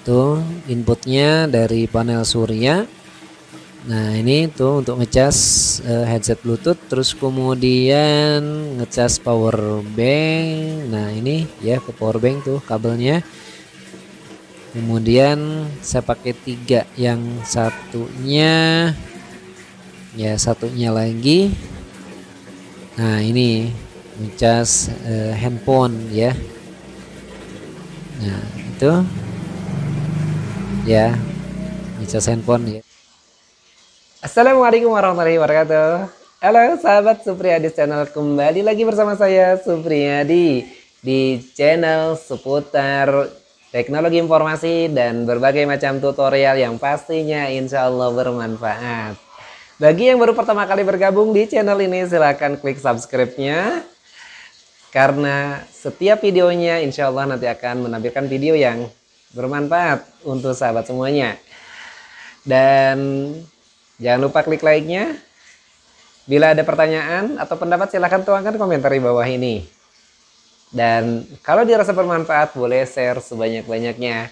Tuh inputnya dari panel surya. Nah ini tuh untuk ngecas headset Bluetooth, terus kemudian ngecas power bank. Nah ini ya ke power bank tuh kabelnya. Kemudian saya pakai 3, yang satunya ya satunya lagi. Nah ini ngecas handphone ya. Nah itu ya ngecas handphone ya. Assalamualaikum warahmatullahi wabarakatuh. Halo sahabat Supriyadi channel, kembali lagi bersama saya Supriyadi di channel seputar teknologi informasi dan berbagai macam tutorial yang pastinya insya Allah bermanfaat. Bagi yang baru pertama kali bergabung di channel ini, silahkan klik subscribe-nya, karena setiap videonya insya Allah nanti akan menampilkan video yang bermanfaat untuk sahabat semuanya. Dan jangan lupa klik like-nya. Bila ada pertanyaan atau pendapat silahkan tuangkan komentar di bawah ini. Dan kalau dirasa bermanfaat boleh share sebanyak-banyaknya.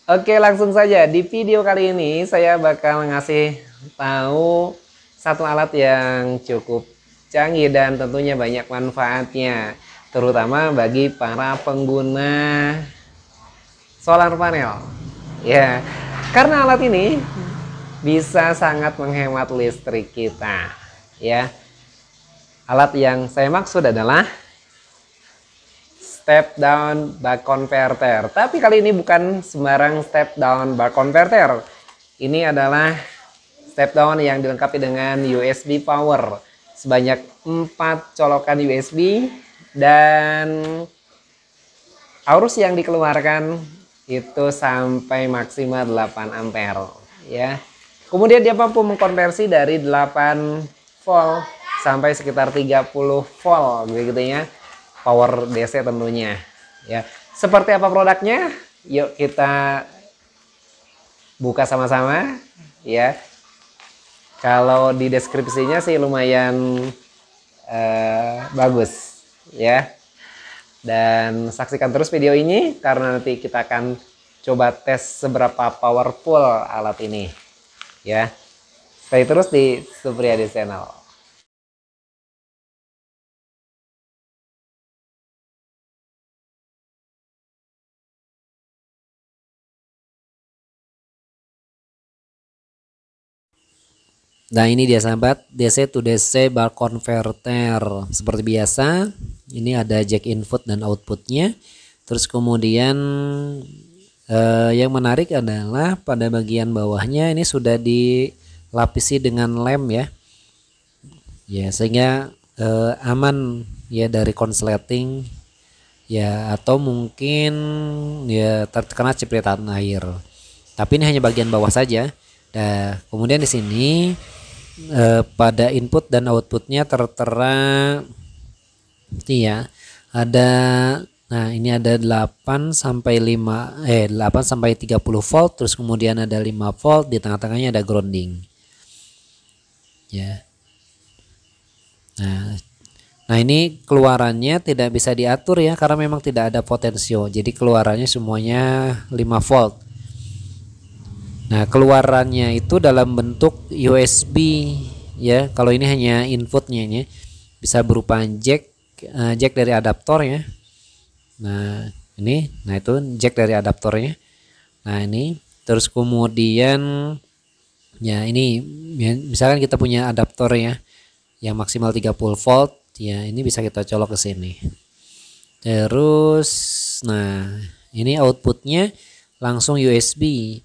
Oke, langsung saja di video kali ini saya bakal ngasih tahu satu alat yang cukup canggih dan tentunya banyak manfaatnya, terutama bagi para pengguna solar panel. Ya, karena alat ini bisa sangat menghemat listrik kita ya. Alat yang saya maksud adalah step down buck converter. Tapi kali ini bukan sembarang step down buck converter. Ini adalah step down yang dilengkapi dengan USB power sebanyak 4 colokan USB, dan arus yang dikeluarkan itu sampai maksimal 8 ampere ya. Kemudian dia mampu mengkonversi dari 8 volt sampai sekitar 30 volt begitu ya. Power DC tentunya ya. Seperti apa produknya? Yuk kita buka sama-sama ya. Kalau di deskripsinya sih lumayan bagus ya. Dan saksikan terus video ini karena nanti kita akan coba tes seberapa powerful alat ini ya. Stay terus di Supriyadi channel. Nah ini dia sahabat, DC to DC buck converter. Seperti biasa, ini ada jack input dan outputnya. Terus kemudian yang menarik adalah pada bagian bawahnya ini sudah dilapisi dengan lem ya. Ya sehingga aman ya dari konsleting ya, atau mungkin ya terkena cipratan air. Tapi ini hanya bagian bawah saja. Nah, kemudian di sini pada input dan outputnya tertera ya ada, nah ini ada 8 sampai 8 sampai 30 volt, terus kemudian ada 5 volt, di tengah-tengahnya ada grounding ya. Nah ini keluarannya tidak bisa diatur ya, karena memang tidak ada potensio, jadi keluarannya semuanya 5 volt. Nah keluarannya itu dalam bentuk USB ya. Kalau ini hanya inputnya ya, bisa berupa jack dari adaptor ya. Nah ini, nah itu jack dari adaptornya. Nah ini terus kemudian ya ini ya, misalkan kita punya adaptor ya yang maksimal 30 volt ya, ini bisa kita colok ke sini. Terus nah ini outputnya langsung USB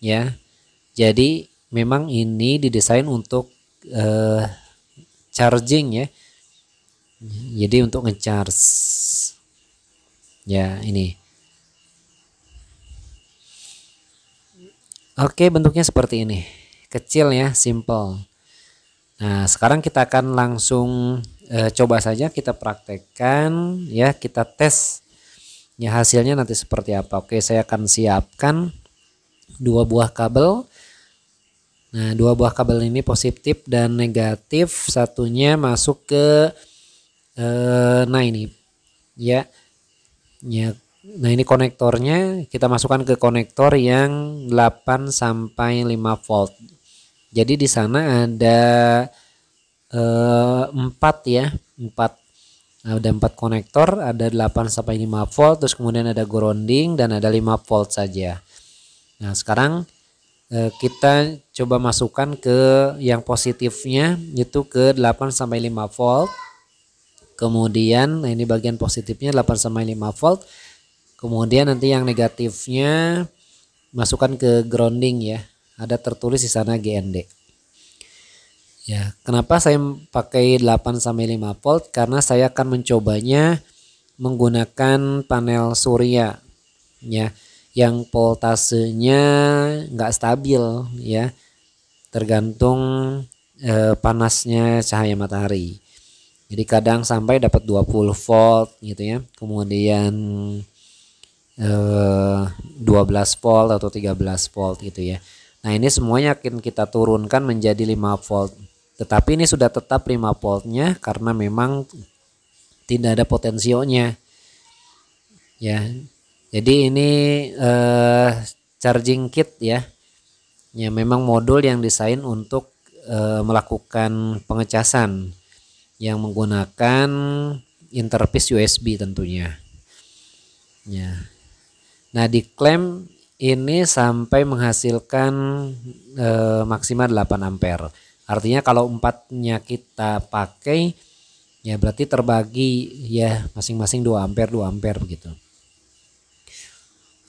ya. Jadi memang ini didesain untuk charging ya. Jadi untuk ngecharge ya ini. Oke, bentuknya seperti ini, kecil ya, simple. Nah sekarang kita akan langsung coba saja, kita praktekkan ya, kita tes ya hasilnya nanti seperti apa. Oke, saya akan siapkan 2 buah kabel. Nah 2 buah kabel ini positif dan negatif, satunya masuk ke nah ini ya Nah, ini konektornya kita masukkan ke konektor yang 8 sampai 5 volt. Jadi di sana ada 4 ya, 4. Ada 4 konektor, ada 8 sampai 5 volt, terus kemudian ada grounding dan ada 5 volt saja. Nah, sekarang kita coba masukkan ke yang positifnya itu ke 8 sampai 5 volt. Kemudian nah ini bagian positifnya 8 sampai 5 volt. Kemudian nanti yang negatifnya masukkan ke grounding ya. Ada tertulis di sana GND. Ya, kenapa saya pakai 8 sampai 5 volt? Karena saya akan mencobanya menggunakan panel surya ya, yang voltasenya nggak stabil ya, tergantung panasnya cahaya matahari. Jadi kadang sampai dapat 20 volt gitu ya. Kemudian 12 volt atau 13 volt gitu ya. Nah, ini semuanya akan kita turunkan menjadi 5 volt. Tetapi ini sudah tetap 5 voltnya karena memang tidak ada potensionya. Ya. Jadi ini charging kit ya. Ya, memang modul yang desain untuk melakukan pengecasan yang menggunakan interface USB tentunya. Ya. Nah, diklaim ini sampai menghasilkan maksimal 8 ampere. Artinya kalau 4-nya kita pakai ya berarti terbagi ya masing-masing 2 ampere 2 ampere begitu.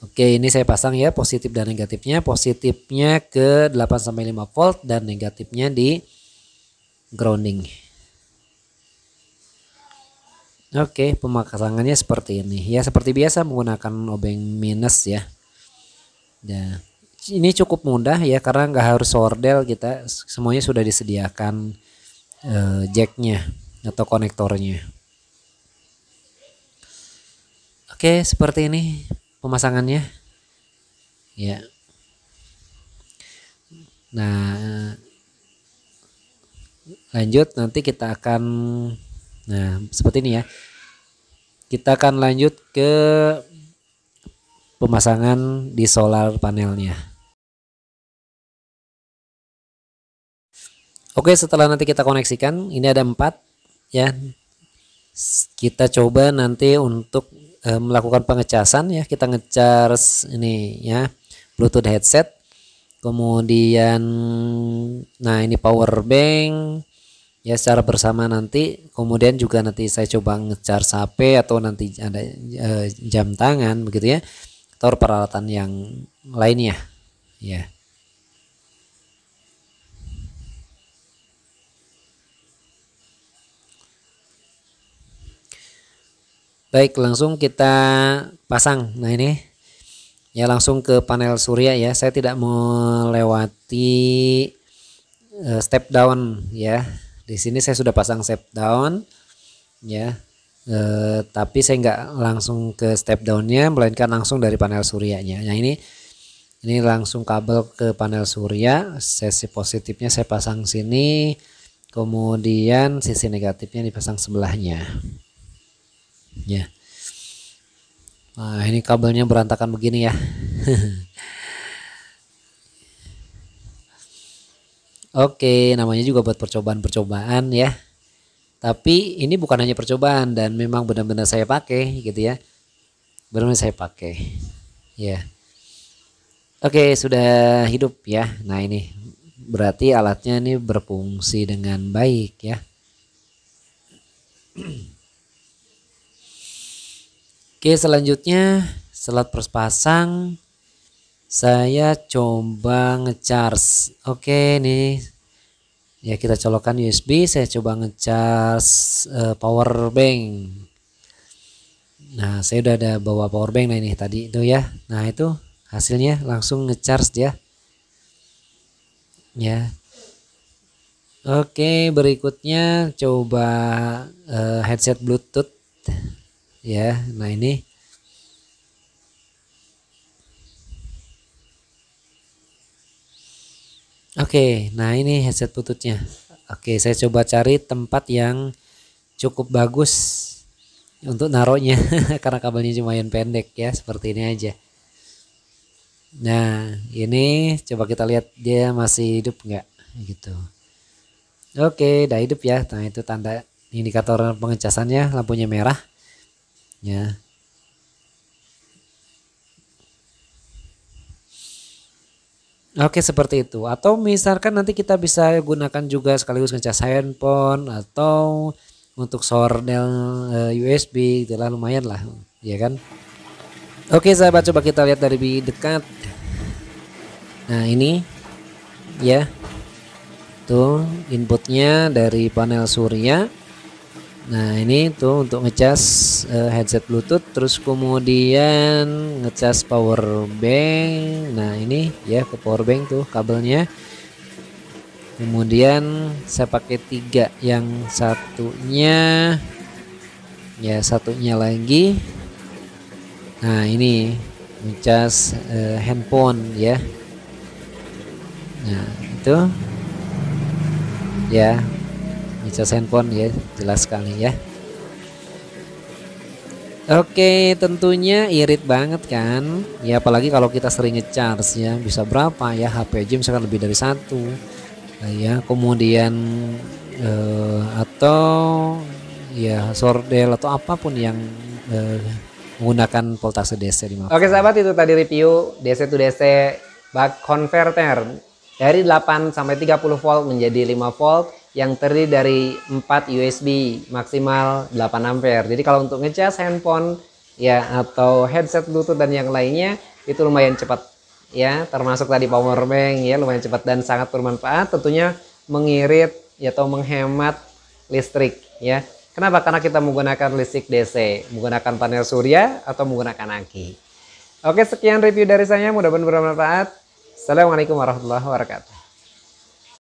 Oke, ini saya pasang ya positif dan negatifnya. Positifnya ke 8 sampai 5 volt dan negatifnya di grounding. Oke, pemasangannya seperti ini. Ya seperti biasa menggunakan obeng minus ya. Ya, ini cukup mudah ya karena nggak harus sordel, kita semuanya sudah disediakan jacknya atau konektornya. Oke, seperti ini pemasangannya ya. Nah, lanjut nanti kita akan seperti ini ya. Kita akan lanjut ke pemasangan di solar panelnya. Oke, setelah nanti kita koneksikan, ini ada 4 ya. Kita coba nanti untuk melakukan pengecasan ya. Kita ngecas ini ya, Bluetooth headset. Kemudian nah ini power bank ya secara bersama nanti. Kemudian juga nanti saya coba ngecas HP atau nanti ada jam tangan begitu ya, atau peralatan yang lainnya ya. Baik, langsung kita pasang. Nah, ini ya langsung ke panel surya ya. Saya tidak melewati step down ya. Di sini saya sudah pasang step down ya. Tapi saya nggak langsung ke step downnya, melainkan langsung dari panel suryanya. Nah, ini langsung kabel ke panel surya. Sisi positifnya saya pasang sini, kemudian sisi negatifnya dipasang sebelahnya ya. Nah, ini kabelnya berantakan begini ya. Oke, namanya juga buat percobaan-percobaan ya. Tapi ini bukan hanya percobaan dan memang benar-benar saya pakai gitu ya. Benar-benar saya pakai. Ya. Oke, sudah hidup ya. Nah, ini berarti alatnya ini berfungsi dengan baik ya. Oke, selanjutnya setelah pasang saya coba ngecharge. Oke, nih ya kita colokkan USB, saya coba ngecharge power bank. Nah, saya udah ada bawa power bank. Nah, ini tadi itu ya. Nah, itu hasilnya langsung ngecharge ya. Ya. Oke, berikutnya coba headset Bluetooth ya. Nah, ini oke, nah ini headset Bluetoothnya. Oke, saya coba cari tempat yang cukup bagus untuk naruhnya karena kabelnya lumayan pendek ya, seperti ini aja. Nah ini coba kita lihat dia masih hidup nggak gitu. Oke, udah hidup ya. Nah itu tanda indikator pengecasannya, lampunya merah ya. Oke seperti itu. Atau misalkan nanti kita bisa gunakan juga sekaligus ngecas handphone atau untuk sordel USB gitu lah, lumayan lah ya kan. Oke sahabat, coba kita lihat dari dekat. Nah ini ya, tuh inputnya dari panel surya. Nah ini tuh untuk ngecas headset bluetooth, terus kemudian ngecas power bank. Nah ini ya ke power bank tuh kabelnya. Kemudian saya pakai 3, yang satunya ya, satunya lagi. Nah ini ngecas handphone ya. Nah itu ya, ngecas handphone ya, jelas sekali ya. Oke, tentunya irit banget kan ya, apalagi kalau kita sering ngecharge ya, bisa berapa ya, HP aja misalkan lebih dari 1 ya. Kemudian atau ya sordel atau apapun yang menggunakan voltase DC 50. Oke sahabat, itu tadi review DC to DC buck converter dari 8 sampai 30 volt menjadi 5 volt yang terdiri dari 4 USB maksimal 8 ampere. Jadi kalau untuk ngecas handphone ya atau headset bluetooth dan yang lainnya itu lumayan cepat ya, termasuk tadi power bank ya, lumayan cepat dan sangat bermanfaat, tentunya mengirit ya, atau menghemat listrik ya. Kenapa? Karena kita menggunakan listrik DC, menggunakan panel surya atau menggunakan aki. Oke, sekian review dari saya, mudah-mudahan bermanfaat. Assalamualaikum warahmatullahi wabarakatuh.